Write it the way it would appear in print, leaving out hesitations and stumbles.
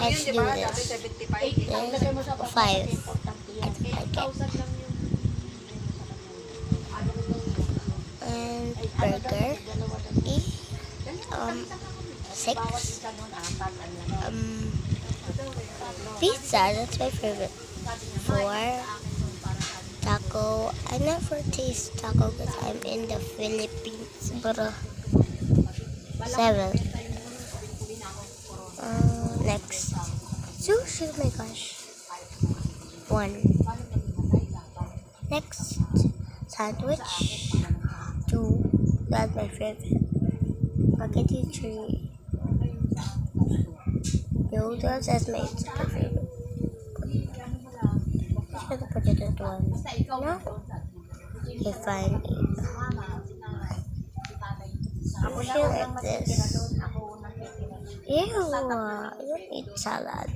Let's do this. There's 5. And burger. 6. Pizza, that's my favorite. 4. Taco. I never taste taco because I'm in the Philippines. But 7. Next. Sushi, oh my gosh. 1. Next. Sandwich. 2. That's my favorite. Spaghetti 3. Noodles, that's my super favorite. I'm gonna put it at 1. No? Okay, fine. I feel like this. Ew, I don't eat salad.